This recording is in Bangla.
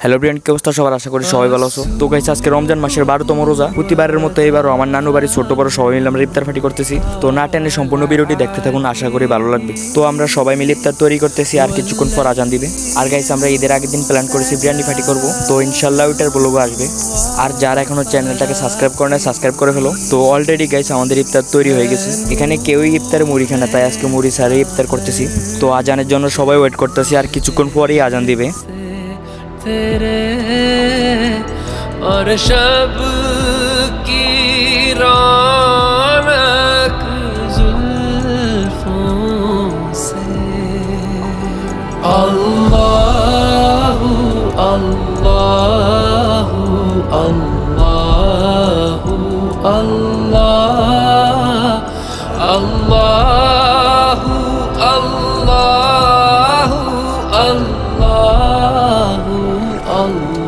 হ্যালো ব্রিয়ান, কি অবস্থা সবার? আশা করি সবাই ভালো আছো। তো গাইস, আজকে রমজান মাসের 12তম রোজা। প্রতিবারের মতো এবারও আমার নানু বাড়ি ছোট বড় সবাই মিলে আমরা ইফতার পার্টি করতেছি। তো না টেনে সম্পূর্ণ ভিডিওটি দেখতে থাকুন, আশা করি ভালো লাগবে। তো আমরা সবাই মিলে ইফতার তৈরি করতেছি, আর কিছুক্ষণ পর আজান দিবে। আর গাইস, আমরা ঈদের আগের দিন প্ল্যান করেছি বিরিয়ানি পার্টি করব। তো ইনশাল্লাহ ওইটার ব্লগও আসবে। আর যারা এখনো চ্যানেলটাকে সাবস্ক্রাইব করে না, সাবস্ক্রাইব করে ফেলো। তো অলরেডি গাইস, আমাদের ইফতার তৈরি হয়ে গেছে। এখানে কেউই ইফতারে মুড়ি খায় না, তাই আজকে মুড়ি সারে ইফতার করতেছি। তো আজানের জন্য সবাই ওয়েট করতেছি, আর কিছুক্ষণ পরেই আজান দিবে। तेरे और शब की रौनक जुल्फों से अल्लाहु अल्लाहु अल्लाहु अल्लाह अल्लाहु अल्लाहु अल्लाहु Allah